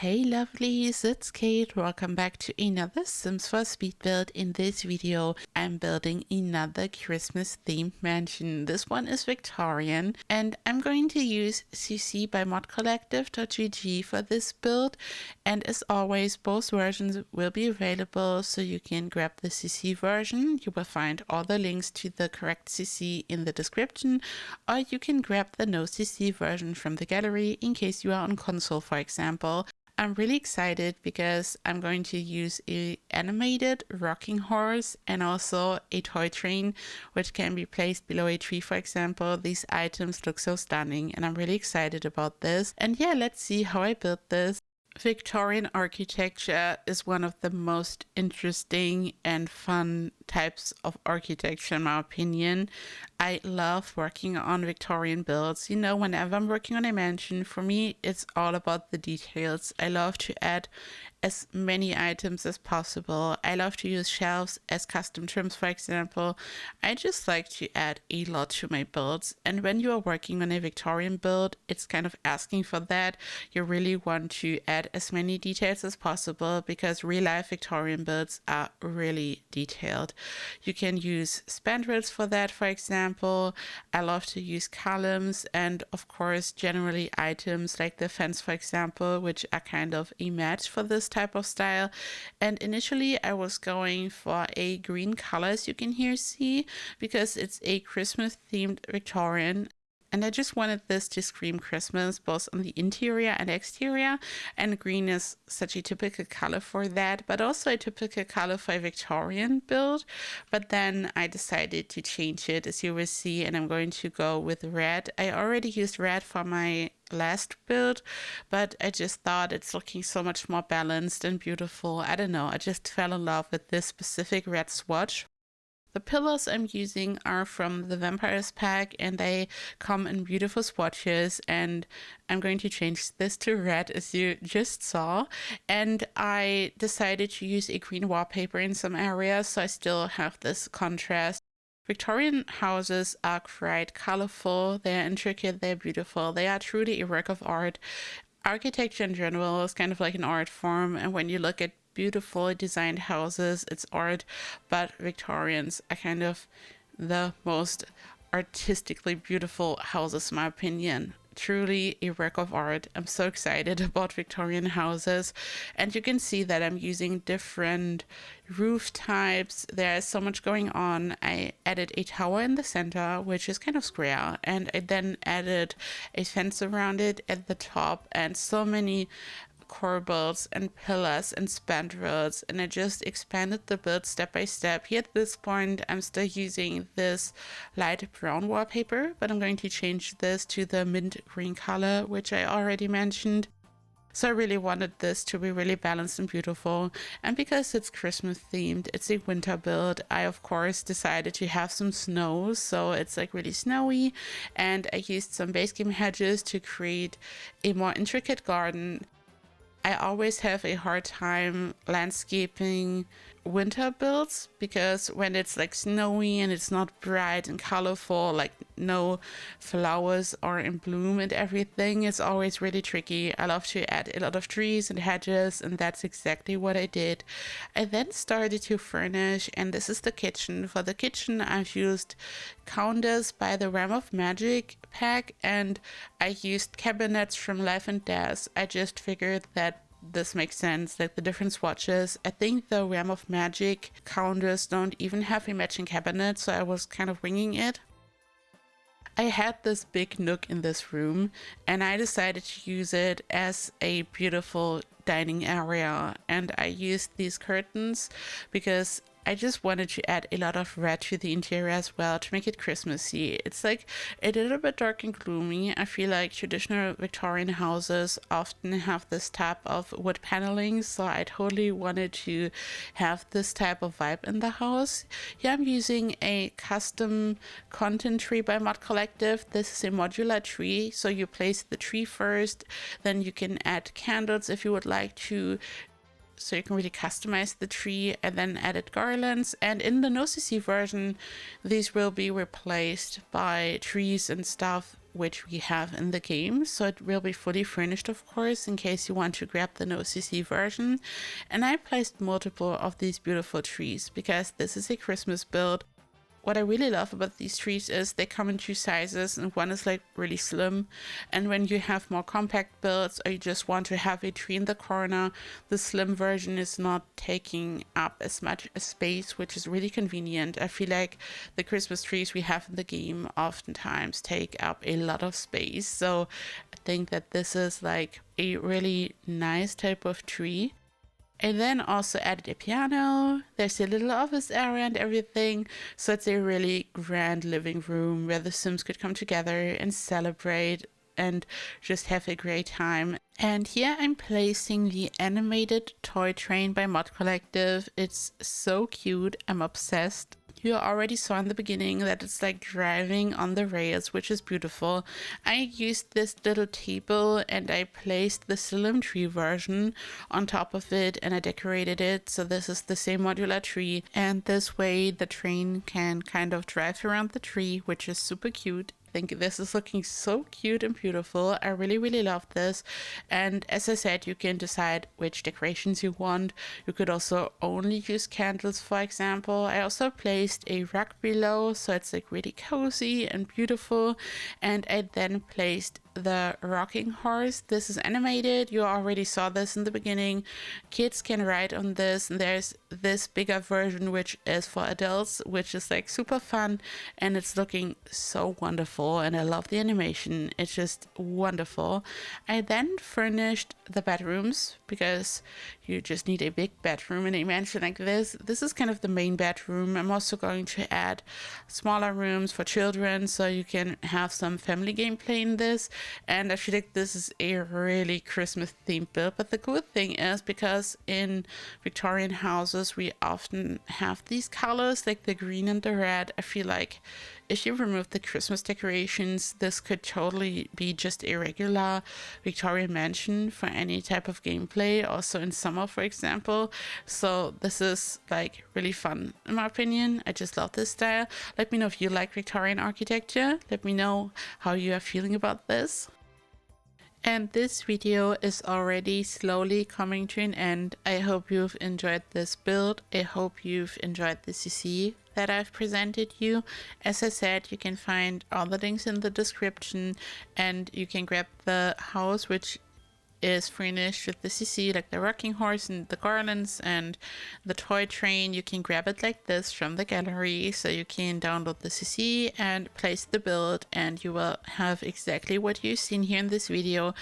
Hey lovelies, it's Kate. Welcome back to another Sims 4 speed build. In this video, I'm building another Christmas themed mansion. This one is Victorian, and I'm going to use CC by modcollective.gg for this build. And as always, both versions will be available, so you can grab the CC version. You will find all the links to the correct CC in the description, or you can grab the no CC version from the gallery in case you are on console, for example. I'm really excited because I'm going to use an animated rocking horse and also a toy train, which can be placed below a tree, for example. These items look so stunning and I'm really excited about this. And yeah, let's see how I built this. Victorian architecture is one of the most interesting and fun types of architecture in my opinion. I love working on Victorian builds. You know, whenever I'm working on a mansion, for me it's all about the details. I love to add as many items as possible. I love to use shelves as custom trims, for example. I just like to add a lot to my builds, and when you are working on a Victorian build, it's kind of asking for that. You really want to add as many details as possible because real life Victorian builds are really detailed. You can use spandrels for that, for example. I love to use columns and of course generally items like the fence, for example, which are kind of a match for this type of style. And initially I was going for a green color, as you can here see, because it's a Christmas themed Victorian. And I just wanted this to scream Christmas, both on the interior and exterior. And green is such a typical color for that, but also a typical color for a Victorian build. But then I decided to change it, as you will see, and I'm going to go with red. I already used red for my last build, but I just thought it's looking so much more balanced and beautiful. I don't know, I just fell in love with this specific red swatch. The pillars I'm using are from the Vampires pack and they come in beautiful swatches, and I'm going to change this to red, as you just saw. And I decided to use a green wallpaper in some areas, so I still have this contrast. Victorian houses are quite colorful, they're intricate, they're beautiful, they are truly a work of art. Architecture in general is kind of like an art form, and when you look at beautiful designed houses, it's art, but Victorians are kind of the most artistically beautiful houses in my opinion. Truly a work of art. I'm so excited about Victorian houses, and you can see that I'm using different roof types. There's so much going on. I added a tower in the center, which is kind of square, and I then added a fence around it at the top, and so many corbels and pillars and spandrels, and I just expanded the build step by step. Here at this point I'm still using this light brown wallpaper, but I'm going to change this to the mint green color, which I already mentioned. So I really wanted this to be really balanced and beautiful, and because it's Christmas themed, it's a winter build, I of course decided to have some snow, so it's like really snowy, and I used some base game hedges to create a more intricate garden. I always have a hard time landscaping winter builds because when it's like snowy and it's not bright and colorful, like no flowers are in bloom and everything, it's always really tricky. I love to add a lot of trees and hedges, and that's exactly what I did. I then started to furnish, and this is the kitchen. For the kitchen I've used counters by the Realm of Magic pack, and I used cabinets from Life and Death. I just figured that this makes sense, like the different swatches. I think the Realm of Magic counters don't even have a matching cabinet, so I was kind of winging it. I had this big nook in this room and I decided to use it as a beautiful dining area, and I used these curtains because I just wanted to add a lot of red to the interior as well to make it Christmassy. It's like a little bit dark and gloomy. I feel like traditional Victorian houses often have this type of wood paneling, so I totally wanted to have this type of vibe in the house. Here I'm using a custom content tree by Mod Collective. This is a modular tree, so you place the tree first, then you can add candles if you would like to, so you can really customize the tree, and then added garlands. And in the no CC version, these will be replaced by trees and stuff which we have in the game, so it will be fully furnished, of course, in case you want to grab the no CC version. And I placed multiple of these beautiful trees because this is a Christmas build. What I really love about these trees is they come in two sizes, and one is like really slim, and when you have more compact builds or you just want to have a tree in the corner, the slim version is not taking up as much space, which is really convenient. I feel like the Christmas trees we have in the game oftentimes take up a lot of space, so I think that this is like a really nice type of tree. I then also added a piano. There's a little office area and everything, so it's a really grand living room where the Sims could come together and celebrate and just have a great time. And here I'm placing the animated toy train by Mod Collective. It's so cute, I'm obsessed. You already saw in the beginning that it's like driving on the rails, which is beautiful. I used this little table and I placed the slim tree version on top of it and I decorated it. So this is the same modular tree, and this way the train can kind of drive around the tree, which is super cute. I think this is looking so cute and beautiful. I really love this. And as I said, you can decide which decorations you want. You could also only use candles, for example. I also placed a rug below, so it's like really cozy and beautiful. And I then placed the rocking horse. This is animated. You already saw this in the beginning. Kids can ride on this, and there's this bigger version which is for adults, which is like super fun, and it's looking so wonderful, and I love the animation. It's just wonderful. I then furnished the bedrooms because you just need a big bedroom in a mansion like this. This is kind of the main bedroom. I'm also going to add smaller rooms for children so you can have some family gameplay in this. And I feel like this is a really Christmas themed build. But the cool thing is, because in Victorian houses we often have these colors like the green and the red, I feel like if you remove the Christmas decorations, this could totally be just a regular Victorian mansion for any type of gameplay, also in summer, for example. So this is like really fun in my opinion. I just love this style. Let me know if you like Victorian architecture. Let me know how you are feeling about this. And this video is already slowly coming to an end. I hope you've enjoyed this build. I hope you've enjoyed the CC that I've presented you. As I said, you can find all the links in the description, and you can grab the house which is furnished with the CC, like the rocking horse and the garlands and the toy train. You can grab it like this from the gallery, so you can download the CC and place the build, and you will have exactly what you've seen here in this video.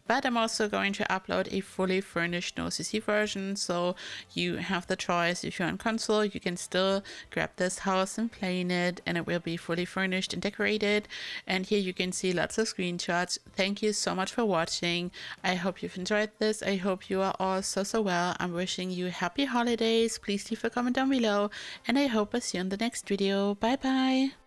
But I'm also going to upload a fully furnished no CC version, so you have the choice. If you're on console, you can still grab this house and play in it, and it will be fully furnished and decorated. And here you can see lots of screenshots. Thank you so much for watching. I hope you've enjoyed this. I hope you are all so well. I'm wishing you happy holidays. Please leave a comment down below, and I hope I see you in the next video. Bye bye.